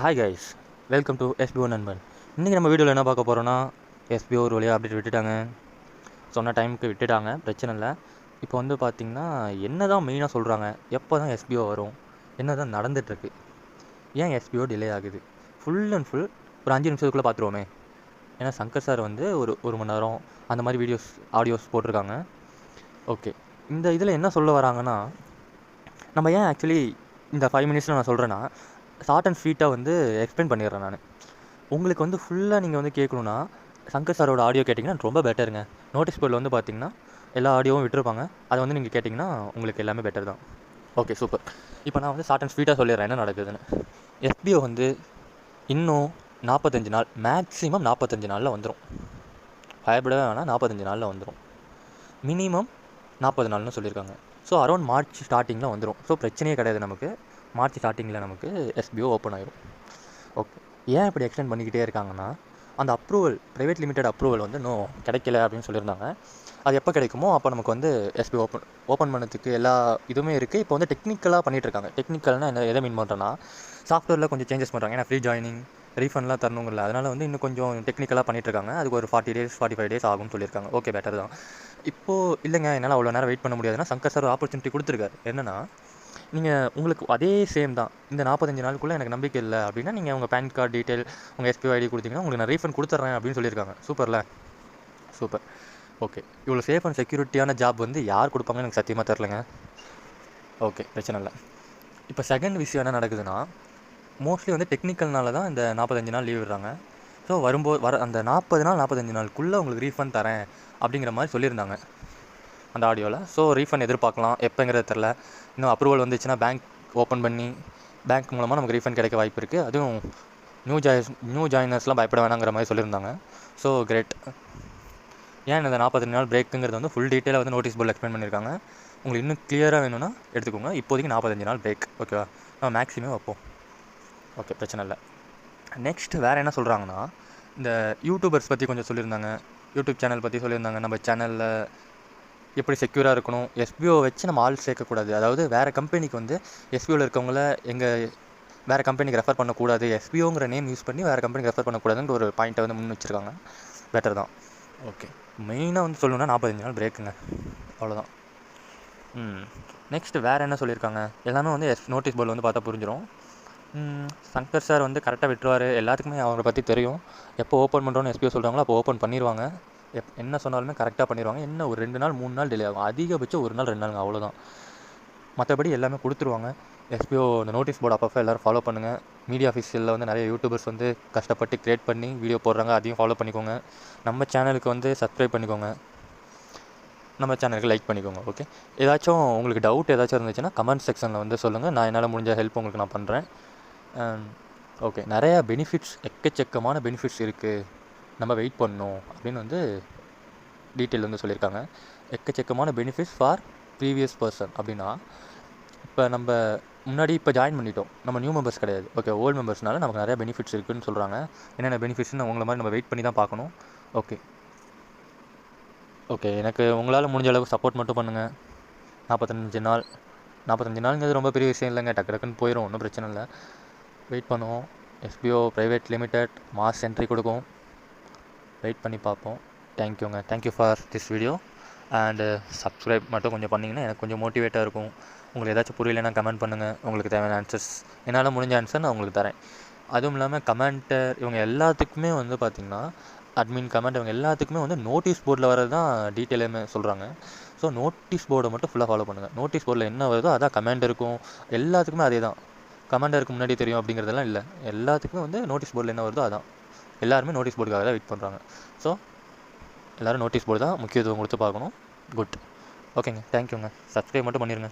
Hi guys, welcome to SPO நண்பன். இன்றைக்கி நம்ம வீடியோவில் என்ன பார்க்க போகிறோன்னா, எஸ்பிஓ ஒரு வழியாக அப்டேட் விட்டுட்டாங்க. சொன்ன டைமுக்கு விட்டுட்டாங்க, பிரச்சனை இல்லை. இப்போ வந்து பார்த்திங்கன்னா என்ன தான் மெயினாக சொல்கிறாங்க, எப்போ தான் எஸ்பிஓ வரும், என்ன தான் நடந்துகிட்ருக்கு, ஏன் எஸ்பிஓ டிலே ஆகுது, ஃபுல் அண்ட் ஃபுல் ஒரு 5 நிமிஷத்துக்குள்ளே பார்த்துருவோமே. ஏன்னா சங்கர் சார் வந்து ஒரு மணி நேரம் அந்த மாதிரி ஆடியோஸ் போட்டிருக்காங்க. ஓகே, இந்த இதில் என்ன சொல்ல வராங்கன்னா, நம்ம ஏன் ஆக்சுவலி இந்த 5 மினிட்ஸில் நான் சொல்கிறேன்னா, ஷார்ட் அண்ட் ஸ்வீட்டாக வந்து எக்ஸ்பிளைன் பண்ணிடுறேன் நான். உங்களுக்கு வந்து ஃபுல்லாக நீங்கள் வந்து கேட்கணுன்னா சங்கர் சாரோட ஆடியோ கேட்டிங்கன்னா ரொம்ப பெட்டருங்க. நோட்டீஸ் போர்டில் வந்து பார்த்திங்கன்னா எல்லா ஆடியோவும் விட்டுருப்பாங்க, அதை வந்து நீங்கள் கேட்டிங்கன்னா உங்களுக்கு எல்லாமே பெட்டர் தான். Okay, super. இப்போ நான் வந்து ஷார்ட் அண்ட் ஸ்வீட்டாக சொல்லிடுறேன் என்ன நடக்குதுன்னு. எஸ்பிஓ வந்து இன்னும் 45 நாள், மேக்ஸிமம் 45 நாளில் வந்துடும். பயப்படவே வேணாம், 45 நாளில் வந்துடும். மினிமம் 40 நாள்னு சொல்லியிருக்காங்க. ஸோ அரௌண்ட் மார்ச் ஸ்டார்டிங்கில் வந்துடும். ஸோ பிரச்சனையே கிடையாது நமக்கு. மார்ச் ஸ்டார்டிங்கில் நமக்கு எஸ்பிஓ ஓப்பன் ஆயிடும். ஓகே, ஏன் இப்படி எக்ஸ்டெண்ட் பண்ணிக்கிட்டே இருக்காங்கன்னா, அந்த அப்ரூவல், ப்ரைவேட் லிமிடெட் அப்ரூவல் வந்து இன்னும் கிடைக்கல அப்படின்னு சொல்லியிருந்தாங்க. அது எப்போ கிடைக்குமோ அப்போ நமக்கு வந்து எஸ்பிஓ ஓப்பன் பண்ணதுக்கு எல்லா இதுவுமே இருக்குது. இப்போ வந்து டெக்னிக்கலாக பண்ணிகிட்ருக்காங்க. டெக்னிக்கல்னால் என்ன, எதை மீன் பண்ணுறேன்னா, சாஃப்ட்வேரில் கொஞ்சம் சேஞ்சஸ் பண்ணுறாங்க. ஏன்னா ஃப்ரீ ஜாயினிங், ரீஃபண்ட்லாம் தரணுங்கள்ல, அதனால் வந்து இன்னும் கொஞ்சம் டெக்னிக்கலாக பண்ணிகிட்ருக்காங்க. அதுக்கு ஒரு 40 days 45 days ஆகும்னு சொல்லியிருக்காங்க. ஓகே, பெட்டர் தான். இப்போது இல்லைங்க, என்னால் அவ்வளோ நேரம் வெயிட் பண்ண முடியாதுன்னா சங்கர் சார் ஆப்பர்ச்சுனிட்டி கொடுத்துருக்காரு. என்னென்னா, நீங்கள் உங்களுக்கு அதே சேம் தான், இந்த 45 நாளுக்குள்ளே எனக்கு நம்பிக்கை இல்லை அப்படின்னா நீங்கள் உங்கள் பேன் கார்டு டீட்டெயில், உங்கள் எஸ்பிஓ ஐடி கொடுத்தீங்கன்னா உங்களுக்கு நான் ரீஃபண்ட் கொடுத்துட்றேன் அப்படின்னு சொல்லியிருக்காங்க. சூப்பரில், சூப்பர். ஓகே, இவ்வளோ சேஃப் அண்ட் செக்யூரிட்டியான ஜாப் வந்து யார் கொடுப்பாங்கன்னு எனக்கு சத்தியமாக தெரிலங்க. ஓகே, பிரச்சனை இல்லை. இப்போ செகண்ட் விஷயம் என்ன நடக்குதுன்னா, மோஸ்ட்லி வந்து டெக்னிக்கல்னால தான் இந்த 45 நாள் லீவ் விடுறாங்க. ஸோ வரும்போது அந்த 40 நாள் 45 நாளுக்குள்ளே உங்களுக்கு ரீஃபண்ட் தரேன் அப்படிங்கிற மாதிரி சொல்லியிருந்தாங்க அந்த ஆடியோவில். ஸோ ரீஃபண்ட் எதிர்பார்க்கலாம், எப்போங்கிறது தெரில. இன்னும் அப்ரூவல் வந்துச்சுன்னா பேங்க் ஓப்பன் பண்ணி பேங்க் மூலமாக நமக்கு ரீஃபண்ட் கிடைக்க வாய்ப்பு இருக்குது. அதுவும் நியூ ஜாயினர்ஸ்லாம் பயப்பட வேணாங்கிற மாதிரி சொல்லியிருந்தாங்க. So great. ஏன் இந்த 45 நாள் பிரேக்குங்கிறது வந்து ஃபுல் டீட்டெயிலாக வந்து நோட்டீஸ் போர்டில் எக்ஸ்பிளைன் பண்ணியிருக்காங்க. உங்களுக்கு இன்னும் கிளியராக வேணும்னா எடுத்துக்கோங்க. இப்போதைக்கு 45 நாள் பிரேக், ஓகேவா? நம்ம மேக்ஸிமம் வைப்போம். ஓகே, பிரச்சனை இல்லை. நெக்ஸ்ட் வேறு என்ன சொல்கிறாங்கன்னா, இந்த யூடியூபர்ஸ் பற்றி கொஞ்சம் சொல்லியிருந்தாங்க. யூடியூப் சேனல் பற்றி சொல்லியிருந்தாங்க. நம்ம சேனலில் எப்படி செக்யூராக இருக்கணும், எஸ்பிஓ வச்சு நம்ம ஆள் சேர்க்கக்கூடாது. அதாவது வேறு கம்பெனிக்கு வந்து எஸ்பிஓவில் இருக்கவங்கள வேறு கம்பெனிக்கு ரெஃபர் பண்ணக்கூடாது, எஸ்பிஓங்கிற நேம் யூஸ் பண்ணி வேறு கம்பெனிக்கு ரெஃபர் பண்ணக்கூடாதுன்ற ஒரு பாயிண்ட்டை வந்து முன் வச்சுருக்காங்க. பெட்டர் தான். ஓகே, மெயினாக வந்து சொல்லணுன்னா 45 நாள் பிரேக்குங்க, அவ்வளோதான். நெக்ஸ்ட்டு வேறு என்ன சொல்லியிருக்காங்க, எல்லாமே வந்து நோட்டீஸ் போர்டில் வந்து பார்த்தா புரிஞ்சிடும். சங்கர் சார் வந்து கரெக்டாக விட்டுருவார். எல்லாத்துக்குமே அவரை பற்றி தெரியும். எப்போ ஓப்பன் பண்ணுறோன்னு எஸ்பிஓ சொல்கிறாங்களோ அப்போ ஓப்பன் பண்ணிடுவாங்க. என்ன சொன்னாலுமே கரெக்டாக பண்ணிடுவாங்க. என்ன ஒரு 2 நாள் 3 நாள் டிலே ஆகும், அதிகபட்சம் 1 நாள் 2 நாளுங்க, அவ்வளோதான். மற்றபடி எல்லாமே கொடுத்துருவாங்க. எஸ்பிஓ இந்த நோட்டீஸ் போர்டு அப்பப்போ எல்லோரும் ஃபாலோ பண்ணுங்கள். மீடியா ஆஃபீஸில் வந்து நிறைய யூடியூபர்ஸ் வந்து கஷ்டப்பட்டு க்ரியேட் பண்ணி வீடியோ போடுறாங்க, அதையும் ஃபாலோ பண்ணிக்கோங்க. நம்ம சேனலுக்கு வந்து சப்ஸ்கிரைப் பண்ணிக்கோங்க, நம்ம சேனலுக்கு லைக் பண்ணிக்கோங்க. ஓகே, ஏதாச்சும் உங்களுக்கு டவுட் ஏதாச்சும் இருந்துச்சுன்னா கமெண்ட் செக்ஷனில் வந்து சொல்லுங்கள். நான் என்னால் முடிஞ்ச ஹெல்ப் உங்களுக்கு நான் பண்ணுறேன். ஓகே, நிறையா பெனிஃபிட்ஸ், எக்கச்சக்கமான பெனிஃபிட்ஸ் இருக்குது, நம்ம வெயிட் பண்ணணும் அப்படின்னு வந்து டீட்டெயில் வந்து சொல்லியிருக்காங்க. எக்கச்சக்கமான பெனிஃபிட்ஸ் ஃபார் ப்ரீவியஸ் பர்சன் அப்படின்னா, இப்போ நம்ம முன்னாடி ஜாயின் பண்ணிட்டோம், நம்ம நியூ மெம்பர்ஸ் கிடையாது. ஓகே, ஓல்டு மெம்பர்ஸ்னால நமக்கு நிறையா பெனிஃபிட்ஸ் இருக்குதுன்னு சொல்கிறாங்க. என்னென்ன பெனிஃபிட்ஸ்னு உங்களை மாதிரி நம்ம வெயிட் பண்ணி தான் பார்க்கணும். ஓகே, எனக்கு உங்களால் முடிஞ்ச அளவுக்கு சப்போர்ட் மட்டும் பண்ணுங்கள். 45 நாளுங்கிறது ரொம்ப பெரிய விஷயம் இல்லைங்க, டக்கு டக்குன்னு போயிடும், ஒன்றும் பிரச்சனை இல்லை. வெயிட் பண்ணுவோம். SPO private limited mass entry கொடுக்கும், வெயிட் பண்ணி பார்ப்போம். தேங்க்யூங்க, thank you for this video. And subscribe மட்டும் கொஞ்சம் பண்ணிங்கன்னா எனக்கு கொஞ்சம் மோட்டிவேட்டாக இருக்கும். உங்களுக்கு ஏதாச்சும் புரியலைன்னா கமெண்ட் பண்ணுங்கள். உங்களுக்கு தேவையான ஆன்சர்ஸ், என்னால் முடிஞ்ச ஆன்சர் நான் உங்களுக்கு தரேன். அதுவும் இல்லாமல் கமெண்ட்டர் இவங்க எல்லாத்துக்குமே வந்து பார்த்திங்கன்னா, அட்மின் கமெண்ட் இவங்க எல்லாத்துக்குமே வந்து நோட்டீஸ் போர்டில் வரது தான் டீட்டெயிலுமே சொல்கிறாங்க. ஸோ நோட்டீஸ் போர்டை மட்டும் ஃபுல்லாக ஃபாலோ பண்ணுங்கள். நோட்டீஸ் போர்டில் என்ன வருதோ அதான் கமெண்ட் இருக்கும். எல்லாத்துக்குமே அதே தான். கமெண்டருக்கு முன்னாடி தெரியும் அப்படிங்கிறதெல்லாம் இல்லை. எல்லாத்துக்குமே வந்து நோட்டீஸ் போர்டில் என்ன வருதோ அதான். எல்லாருமே நோட்டீஸ் போர்டுக்காக தான் வெயிட் பண்ணுறாங்க. ஸோ எல்லோரும் நோட்டீஸ் போர்டு தான் முக்கியத்துவம் கொடுத்து பார்க்கணும். குட். ஓகேங்க, தேங்க்யூங்க. சப்ஸ்கிரைப் மட்டும் பண்ணிடுங்க.